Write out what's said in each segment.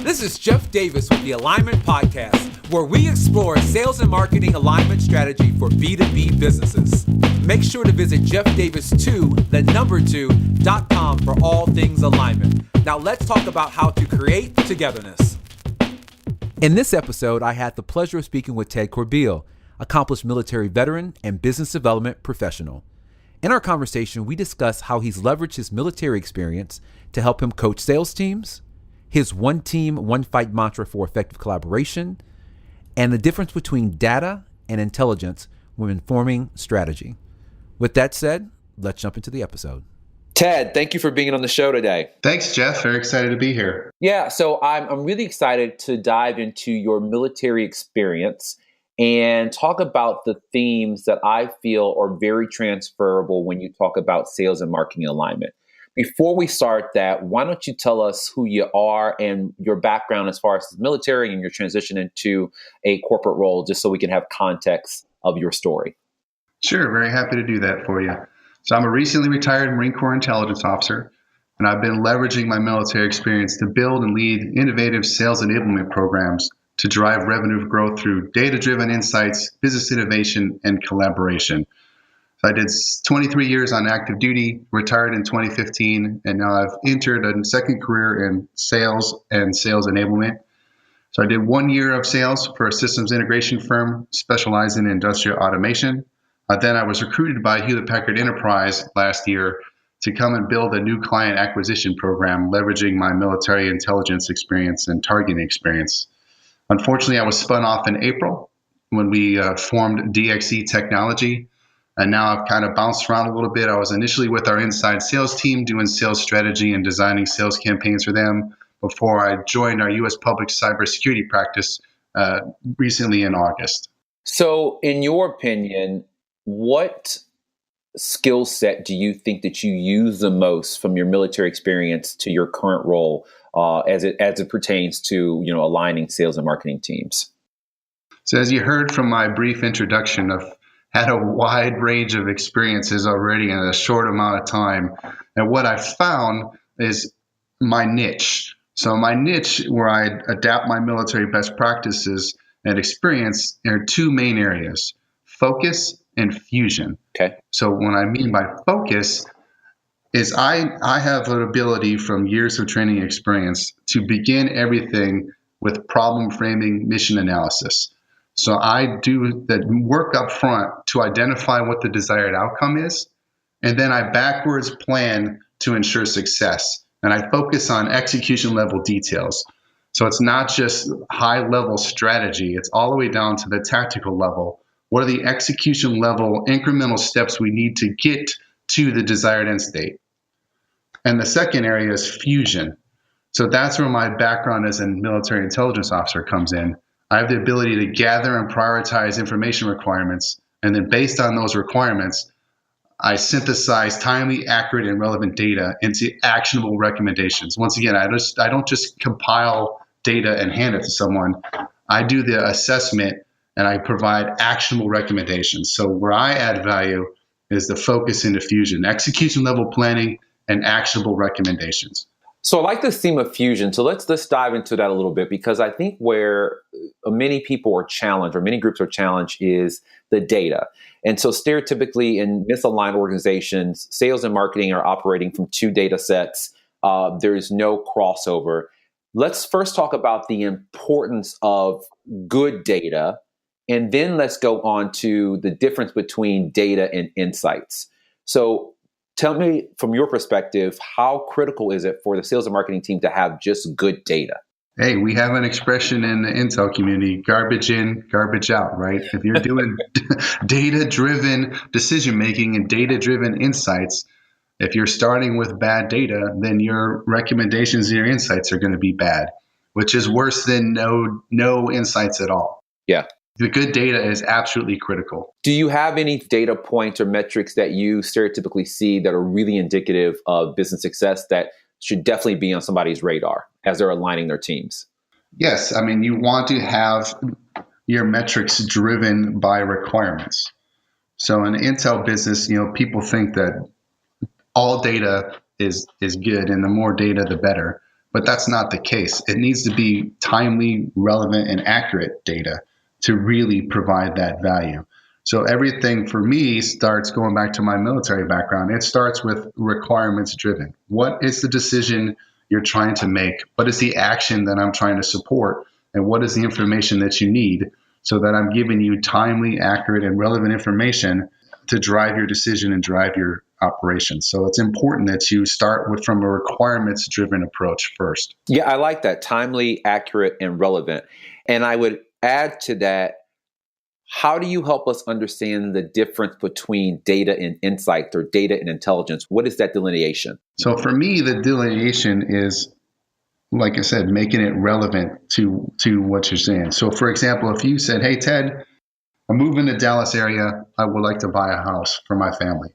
This is Jeff Davis with the Alignment Podcast, where we explore sales and marketing alignment strategy for B2B businesses. Make sure to visit jeffdavis2.com for all things alignment. Now let's talk about how to create togetherness. In this episode, I had the pleasure of speaking with Ted Corbeill, accomplished military veteran and business development professional. In our conversation, we discuss how he's leveraged his military experience to help him coach sales teams, his one team, one fight mantra for effective collaboration, and the difference between data and intelligence when informing strategy. With that said, let's jump into the episode. Ted, thank you for being on the show today. Thanks, Jeff. Very excited to be here. Yeah, so I'm really excited to dive into your military experience and talk about the themes that I feel are very transferable when you talk about sales and marketing alignment. Before we start that, why don't you tell us who you are and your background as far as the military and your transition into a corporate role, just so we can have context of your story. Sure, very happy to do that for you. So I'm a recently retired Marine Corps intelligence officer, and I've been leveraging my military experience to build and lead innovative sales enablement programs to drive revenue growth through data-driven insights, business innovation, and collaboration. So I did 23 years on active duty, retired in 2015, and now I've entered a second career in sales and sales enablement. So I did 1 year of sales for a systems integration firm specializing in industrial automation. Then I was recruited by Hewlett Packard Enterprise last year to come and build a new client acquisition program, leveraging my military intelligence experience and targeting experience. Unfortunately, I was spun off in April when we formed DXE Technology. And now I've kind of bounced around a little bit. I was initially with our inside sales team doing sales strategy and designing sales campaigns for them before I joined our U.S. public cybersecurity practice recently in August. So in your opinion, what skill set do you think that you use the most from your military experience to your current role as it pertains to aligning sales and marketing teams? So as you heard from my brief introduction, I've had a wide range of experiences already in a short amount of time. And what I found is my niche. So my niche, where I adapt my military best practices and experience, are two main areas: focus and fusion. Okay. So what I mean by focus is I have an ability from years of training experience to begin everything with problem framing, mission analysis. So I do the work up front to identify what the desired outcome is, and then I backwards plan to ensure success. And I focus on execution level details. So it's not just high level strategy, it's all the way down to the tactical level. What are the execution level incremental steps we need to get to the desired end state? And the second area is fusion. So that's where my background as a military intelligence officer comes in. I have the ability to gather and prioritize information requirements, and then based on those requirements, I synthesize timely, accurate, and relevant data into actionable recommendations. Once again, I don't just compile data and hand it to someone. I do the assessment and I provide actionable recommendations. So where I add value is the focus into fusion, execution level planning, and actionable recommendations. So I like this theme of fusion. So let's dive into that a little bit, because I think where many people are challenged, or many groups are challenged, is the data. And so stereotypically in misaligned organizations, sales and marketing are operating from two data sets. There is no crossover. Let's first talk about the importance of good data, and then let's go on to the difference between data and insights. So tell me, from your perspective, how critical is it for the sales and marketing team to have just good data? Hey, we have an expression in the intel community: garbage in, garbage out, right? If you're doing data-driven decision-making and data-driven insights, if you're starting with bad data, then your recommendations and your insights are going to be bad, which is worse than no insights at all. Yeah. The good data is absolutely critical. Do you have any data points or metrics that you stereotypically see that are really indicative of business success that should definitely be on somebody's radar as they're aligning their teams? Yes. I mean, you want to have your metrics driven by requirements. So in the intel business, people think that all data is good, and the more data, the better. but that's not the case. It needs to be timely, relevant, and accurate data to really provide that value. So everything for me starts going back to my military background. It starts with requirements driven. What is the decision you're trying to make? What is the action that I'm trying to support? And what is the information that you need so that I'm giving you timely, accurate, and relevant information to drive your decision and drive your operations. So it's important that you start from a requirements driven approach first. Yeah, I like that. Timely, accurate, and relevant. And I would add to that, how do you help us understand the difference between data and insight or data and intelligence? What is that delineation? So for me, the delineation is, like I said, making it relevant to what you're saying. So for example, if you said, hey, Ted, I'm moving to Dallas area. I would like to buy a house for my family.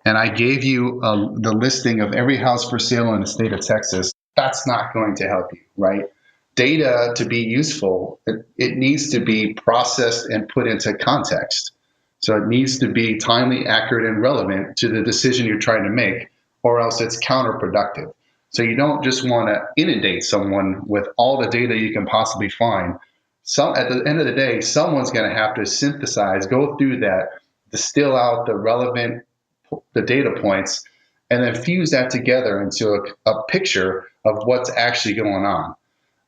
And I gave you the listing of every house for sale in the state of Texas. That's not going to help you, right? Data, to be useful, it needs to be processed and put into context. So it needs to be timely, accurate, and relevant to the decision you're trying to make, or else it's counterproductive. So you don't just want to inundate someone with all the data you can possibly find. So at the end of the day, someone's going to have to synthesize, go through that, distill out the data points, and then fuse that together into a picture of what's actually going on.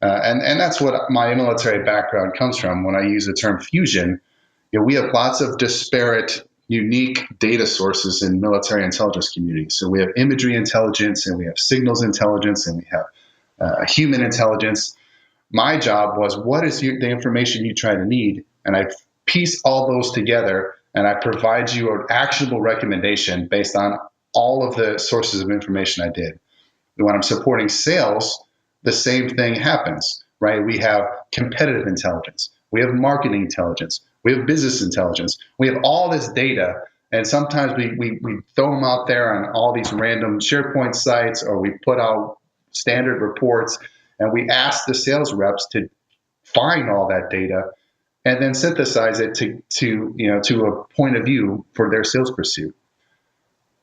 And that's what my military background comes from. When I use the term fusion, we have lots of disparate, unique data sources in military intelligence communities. So we have imagery intelligence, and we have signals intelligence, and we have human intelligence. My job was, what is the information you try to need? And I piece all those together, and I provide you an actionable recommendation based on all of the sources of information I did. When I'm supporting sales, the same thing happens, right? We have competitive intelligence. We have marketing intelligence. We have business intelligence. We have all this data, and sometimes we throw them out there on all these random SharePoint sites, or we put out standard reports, and we ask the sales reps to find all that data and then synthesize it to a point of view for their sales pursuit.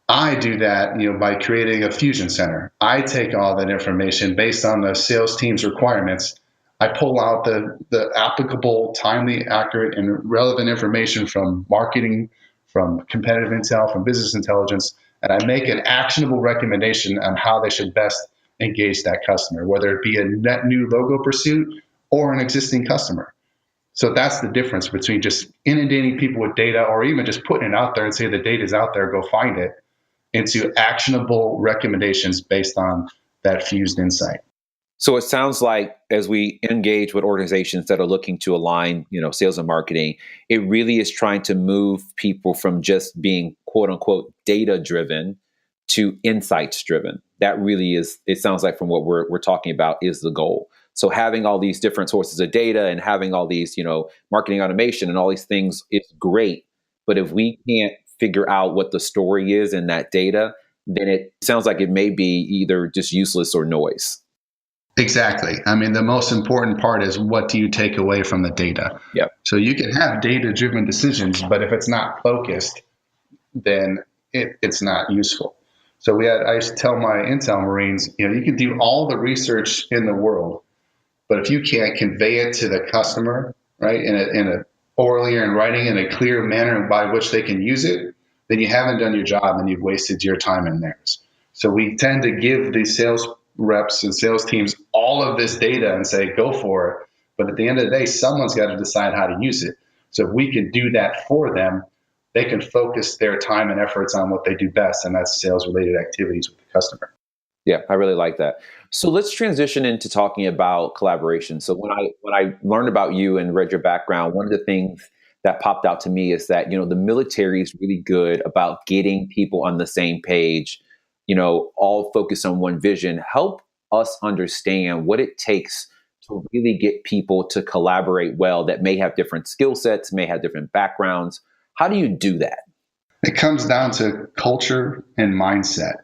I do that, by creating a fusion center. I take all that information based on the sales team's requirements. I pull out the applicable, timely, accurate, and relevant information from marketing, from competitive intel, from business intelligence, and I make an actionable recommendation on how they should best engage that customer, whether it be a net new logo pursuit or an existing customer. So that's the difference between just inundating people with data, or even just putting it out there and say the data's out there, go find it, into actionable recommendations based on that fused insight. So it sounds like as we engage with organizations that are looking to align, sales and marketing, it really is trying to move people from just being quote unquote data driven to insights driven. That really is, it sounds like from what we're talking about, is the goal. So having all these different sources of data and having all these, marketing automation and all these things is great. But if we can't figure out what the story is in that data, then it sounds like it may be either just useless or noise. Exactly. I mean, the most important part is, what do you take away from the data? Yep. So you can have data-driven decisions, but if it's not focused, then it's not useful. So I used to tell my Intel Marines, you can do all the research in the world, but if you can't convey it to the customer, right, in a orally or in writing in a clear manner by which they can use it, then you haven't done your job and you've wasted your time and theirs. So we tend to give these sales reps and sales teams all of this data and say, go for it. But at the end of the day, someone's got to decide how to use it. So if we can do that for them, they can focus their time and efforts on what they do best, and that's sales-related activities with the customer. Yeah, I really like that. So let's transition into talking about collaboration. So when I learned about you and read your background, one of the things that popped out to me is that, the military is really good about getting people on the same page, all focused on one vision. Help us understand what it takes to really get people to collaborate well that may have different skill sets, may have different backgrounds. How do you do that? It comes down to culture and mindset.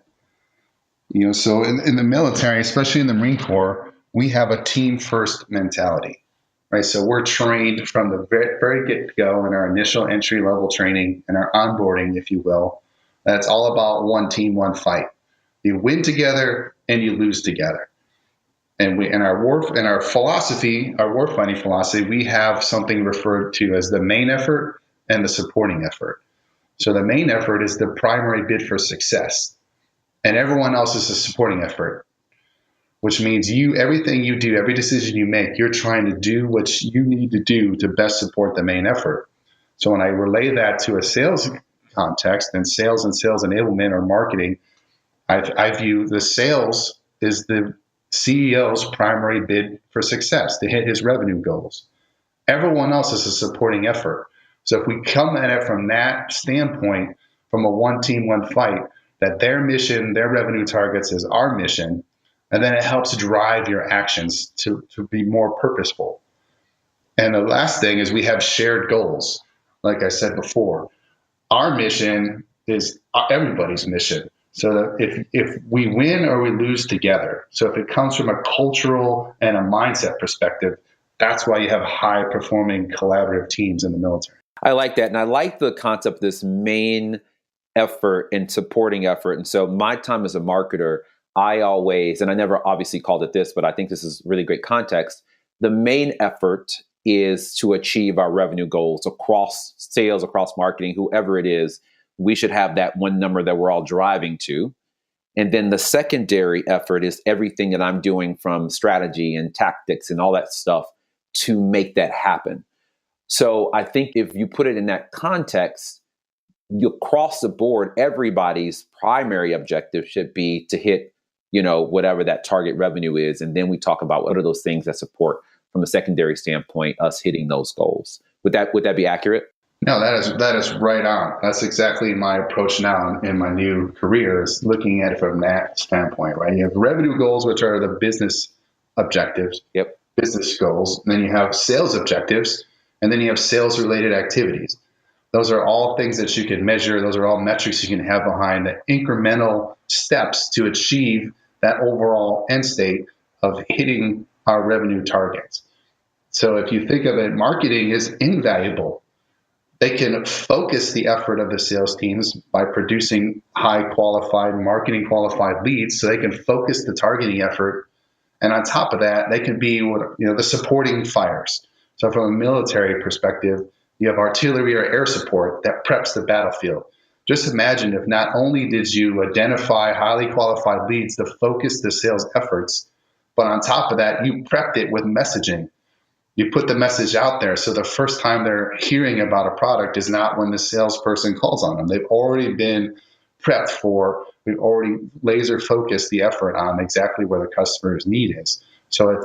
So in the military, especially in the Marine Corps, we have a team first mentality, right? So we're trained from the very get-go in our initial entry level training and our onboarding, if you will. That's all about one team, one fight. You win together and you lose together. And in our philosophy, our warfighting philosophy, we have something referred to as the main effort and the supporting effort. So the main effort is the primary bid for success, and everyone else is a supporting effort, which means everything you do, every decision you make, you're trying to do what you need to do to best support the main effort. So when I relay that to a sales context, and sales enablement or marketing, I view the sales is the CEO's primary bid for success to hit his revenue goals. Everyone else is a supporting effort. So if we come at it from that standpoint, from a one team, one fight, that their mission, their revenue targets is our mission, and then it helps drive your actions to be more purposeful. And the last thing is we have shared goals. Like I said before, our mission is everybody's mission. So that if we win or we lose together, so if it comes from a cultural and a mindset perspective, that's why you have high performing collaborative teams in the military. I like that. And I like the concept of this main effort and supporting effort. And so my time as a marketer, I always, and I never obviously called it this, but I think this is really great context. The main effort is to achieve our revenue goals across sales, across marketing, whoever it is. We should have that one number that we're all driving to. And then the secondary effort is everything that I'm doing from strategy and tactics and all that stuff to make that happen. So I think if you put it in that context, you across the board, everybody's primary objective should be to hit, whatever that target revenue is. And then we talk about what are those things that support from a secondary standpoint, us hitting those goals. Would that be accurate? No, that is right on. That's exactly my approach now in my new career, is looking at it from that standpoint, right? You have revenue goals, which are the business objectives, business goals. And then you have sales objectives, and then you have sales related activities. Those are all things that you can measure. Those are all metrics you can have behind the incremental steps to achieve that overall end state of hitting our revenue targets. So if you think of it, marketing is invaluable. They can focus the effort of the sales teams by producing high qualified, marketing qualified leads, so they can focus the targeting effort. And on top of that, they can be the supporting fires. So from a military perspective, you have artillery or air support that preps the battlefield. Just imagine if not only did you identify highly qualified leads to focus the sales efforts, but on top of that, you prepped it with messaging. You put the message out there, so the first time they're hearing about a product is not when the salesperson calls on them. They've already been prepped for, we've already laser focused the effort on exactly where the customer's need is. So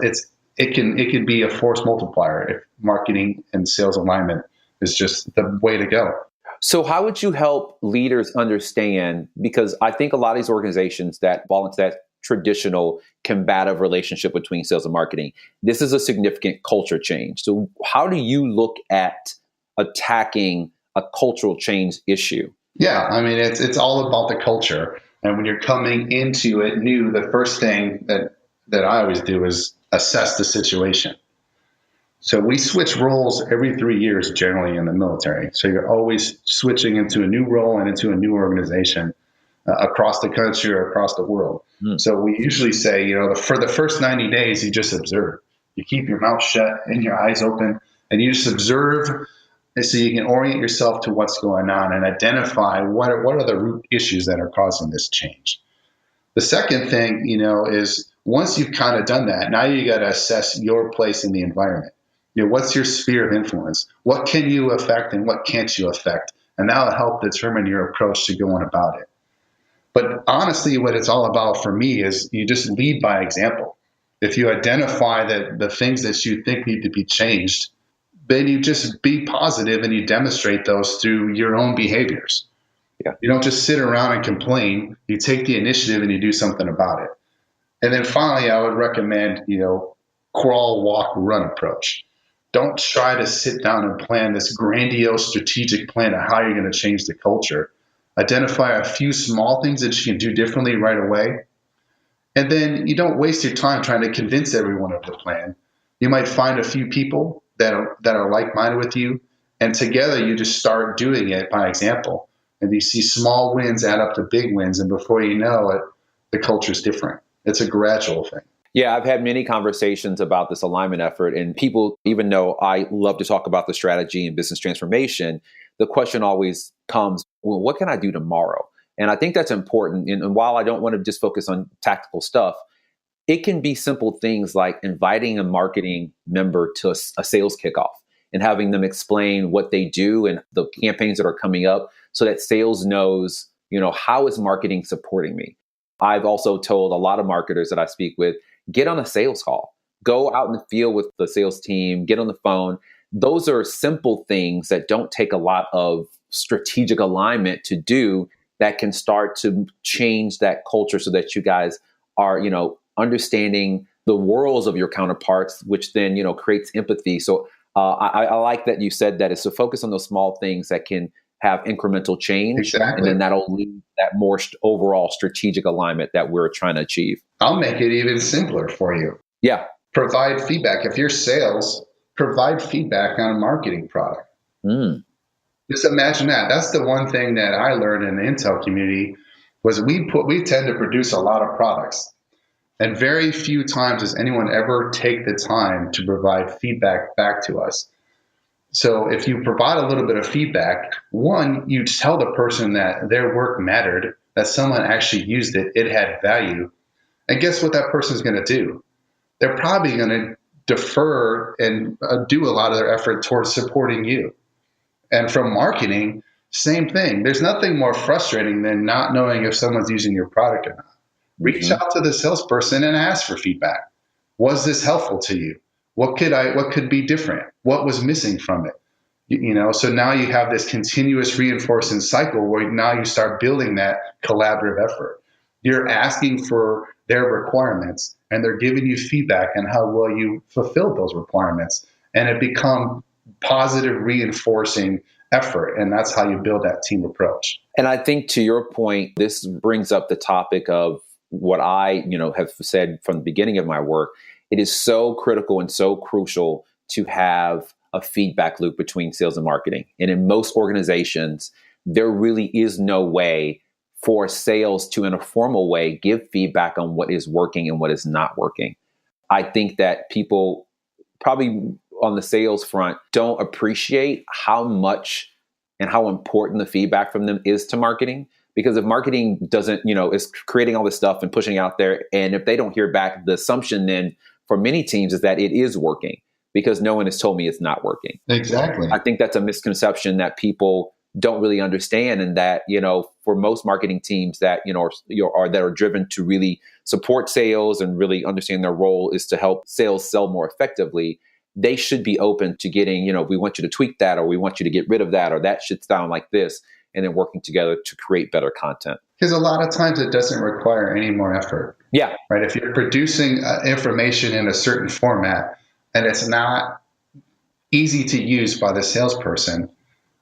it can be a force multiplier if marketing and sales alignment is just the way to go. So how would you help leaders understand, because I think a lot of these organizations that fall into that traditional combative relationship between sales and marketing, this is a significant culture change. So how do you look at attacking a cultural change issue? Yeah, I mean, it's all about the culture. And when you're coming into it new, the first thing that I always do is assess the situation. So we switch roles every 3 years generally in the military. So you're always switching into a new role and into a new organization across the country or across the world. So we usually say, for the first 90 days, you just observe. You keep your mouth shut and your eyes open, and you just observe, and so you can orient yourself to what's going on and identify what are the root issues that are causing this change. The second thing, is once you've kind of done that, now you got to assess your place in the environment. What's your sphere of influence? What can you affect and what can't you affect? And that'll help determine your approach to going about it. But honestly, what it's all about for me is you just lead by example. If you identify that the things that you think need to be changed, then you just be positive and you demonstrate those through your own behaviors. Yeah. You don't just sit around and complain. You take the initiative and you do something about it. And then finally, I would recommend, crawl, walk, run approach. Don't try to sit down and plan this grandiose strategic plan of how you're going to change the culture. Identify a few small things that you can do differently right away. And then you don't waste your time trying to convince everyone of the plan. You might find a few people that are like-minded with you, and together you just start doing it by example. And you see small wins add up to big wins, and before you know it, the culture's different. It's a gradual thing. Yeah, I've had many conversations about this alignment effort, and people, even though I love to talk about the strategy and business transformation, the question always comes, well, what can I do tomorrow? And I think that's important. And while I don't want to just focus on tactical stuff, it can be simple things like inviting a marketing member to a sales kickoff and having them explain what they do and the campaigns that are coming up so that sales knows, how is marketing supporting me? I've also told a lot of marketers that I speak with, get on a sales call, go out in the field with the sales team, get on the phone. Those are simple things that don't take a lot of strategic alignment to do that can start to change that culture so that you guys are, understanding the worlds of your counterparts, which then, creates empathy. So I like that you said that, is to focus on those small things that can have incremental change. Exactly. And then that'll lead that more overall strategic alignment that we're trying to achieve. I'll make it even simpler for you. Yeah. Provide feedback. If you're sales, provide feedback on a marketing product. Just imagine that. That's the one thing that I learned in the Intel community was we tend to produce a lot of products. And very few times does anyone ever take the time to provide feedback back to us. So if you provide a little bit of feedback, one, you tell the person that their work mattered, that someone actually used it, it had value. And guess what that person's going to do? They're probably going to defer and do a lot of their effort towards supporting you. And from marketing, same thing. There's nothing more frustrating than not knowing if someone's using your product or not. Reach out to the salesperson and ask for feedback. Was this helpful to you? What could be different? What was missing from it? So now you have this continuous reinforcing cycle where now you start building that collaborative effort. You're asking for their requirements and they're giving you feedback on how well you fulfilled those requirements. And it becomes positive reinforcing effort. And that's how you build that team approach. And I think to your point, this brings up the topic of what I, have said from the beginning of my work. It is so critical and so crucial to have a feedback loop between sales and marketing. And in most organizations, there really is no way for sales to, in a formal way, give feedback on what is working and what is not working. I think that people probably on the sales front don't appreciate how much and how important the feedback from them is to marketing. Because if marketing doesn't, is creating all this stuff and pushing out there, and if they don't hear back, the assumption then for many teams is that it is working because no one has told me it's not working. Exactly. I think that's a misconception that people don't really understand, and that, for most marketing teams that, that are driven to really support sales and really understand their role is to help sales sell more effectively, they should be open to getting, we want you to tweak that, or we want you to get rid of that, or that should sound like this, and then working together to create better content. Because a lot of times it doesn't require any more effort. Yeah. Right. If you're producing information in a certain format and it's not easy to use by the salesperson,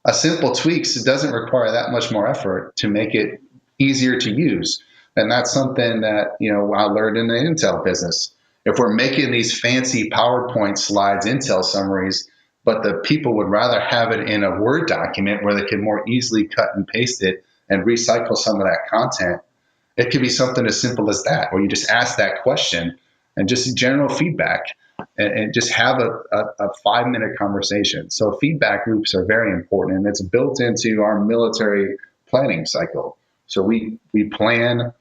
a simple tweaks, it doesn't require that much more effort to make it easier to use. And that's something that, I learned in the Intel business. If we're making these fancy PowerPoint slides, Intel summaries, but the people would rather have it in a Word document where they can more easily cut and paste it and recycle some of that content, it could be something as simple as that, where you just ask that question and just general feedback and just have a 5-minute conversation. So feedback loops are very important, and it's built into our military planning cycle. So we plan,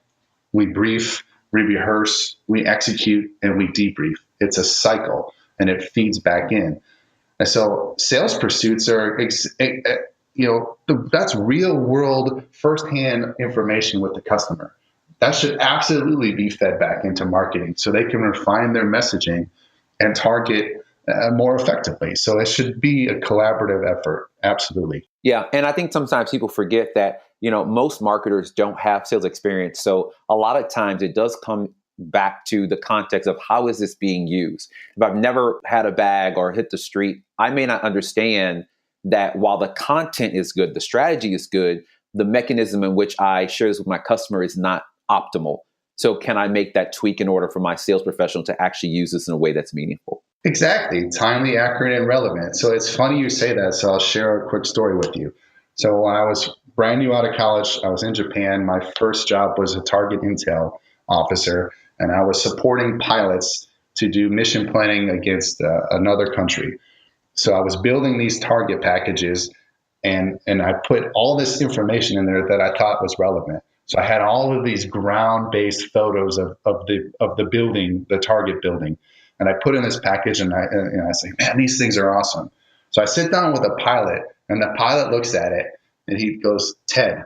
we brief, we rehearse, we execute, and we debrief. It's a cycle, and it feeds back in. And so sales pursuits are, that's real world firsthand information with the customer. That should absolutely be fed back into marketing so they can refine their messaging and target more effectively. So it should be a collaborative effort. Absolutely. Yeah. And I think sometimes people forget that, most marketers don't have sales experience. So a lot of times it does come back to the context of how is this being used. If I've never had a bag or hit the street, I may not understand that while the content is good, the strategy is good, the mechanism in which I share this with my customer is not optimal. So can I make that tweak in order for my sales professional to actually use this in a way that's meaningful? Exactly. Timely, accurate, and relevant. So it's funny you say that. So I'll share a quick story with you. So when I was brand new out of college, I was in Japan. My first job was a target intel officer. and I was supporting pilots to do mission planning against another country. So I was building these target packages, and I put all this information in there that I thought was relevant. So I had all of these ground-based photos of the building, the target building, and I put in this package, and I say, man, these things are awesome. So I sit down with a pilot, and the pilot looks at it, and he goes, Ted,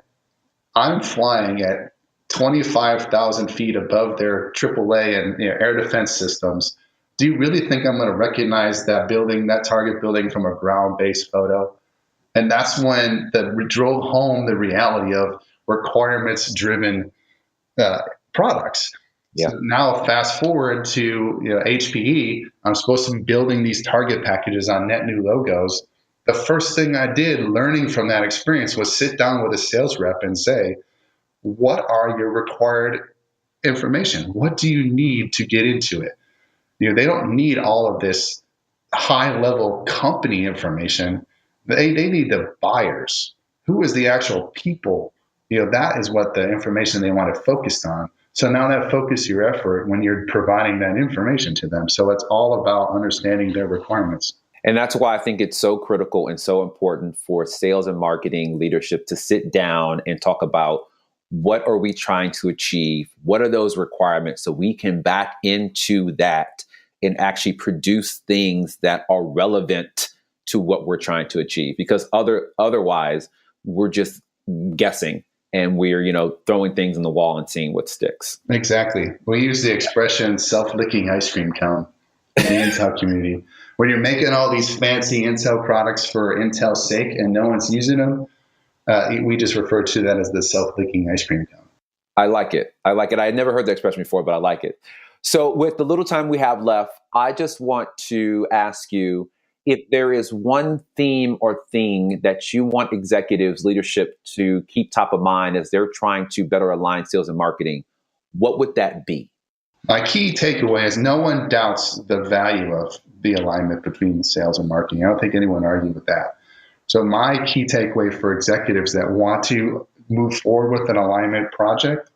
I'm flying at 25,000 feet above their AAA and air defense systems. Do you really think I'm going to recognize that building, that target building, from a ground-based photo? And that's when we drove home the reality of requirements-driven products. Yeah. So now fast forward to HPE, I'm supposed to be building these target packages on net new logos. The first thing I did learning from that experience was sit down with a sales rep and say, what are your required information? What do you need to get into it? They don't need all of this high-level company information. They need the buyers. Who is the actual people? That is what the information they want to focus on. So now that focus your effort when you're providing that information to them. So it's all about understanding their requirements. And that's why I think it's so critical and so important for sales and marketing leadership to sit down and talk about what are we trying to achieve? What are those requirements so we can back into that and actually produce things that are relevant to what we're trying to achieve? Because otherwise, we're just guessing and we're, throwing things in the wall and seeing what sticks. Exactly. We use the expression self-licking ice cream cone in the Intel community. When you're making all these fancy Intel products for Intel's sake and no one's using them, we just refer to that as the self-licking ice cream cone. I like it. I had never heard the expression before, but I like it. So with the little time we have left, I just want to ask you if there is one theme or thing that you want executives, leadership to keep top of mind as they're trying to better align sales and marketing, what would that be? My key takeaway is no one doubts the value of the alignment between sales and marketing. I don't think anyone argues with that. So my key takeaway for executives that want to move forward with an alignment project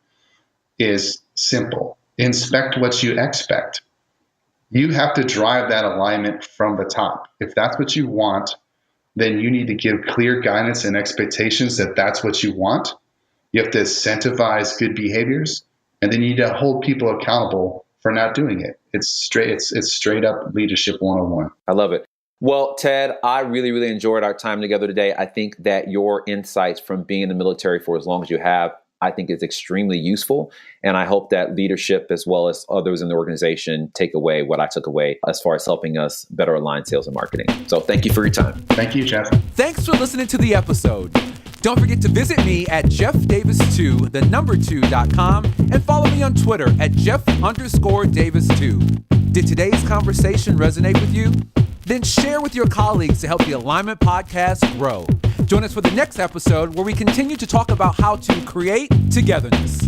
is simple. Inspect what you expect. You have to drive that alignment from the top. If that's what you want, then you need to give clear guidance and expectations that that's what you want. You have to incentivize good behaviors, and then you need to hold people accountable for not doing it. It's straight up leadership 101. I love it. Well, Ted, I really, really enjoyed our time together today. I think that your insights from being in the military for as long as you have, I think is extremely useful. And I hope that leadership, as well as others in the organization, take away what I took away as far as helping us better align sales and marketing. So thank you for your time. Thank you, Jeff. Thanks for listening to the episode. Don't forget to visit me at jeffdavis2.com and follow me on Twitter at Jeff_Davis2. Did today's conversation resonate with you? Then share with your colleagues to help the Alignment Podcast grow. Join us for the next episode where we continue to talk about how to create togetherness.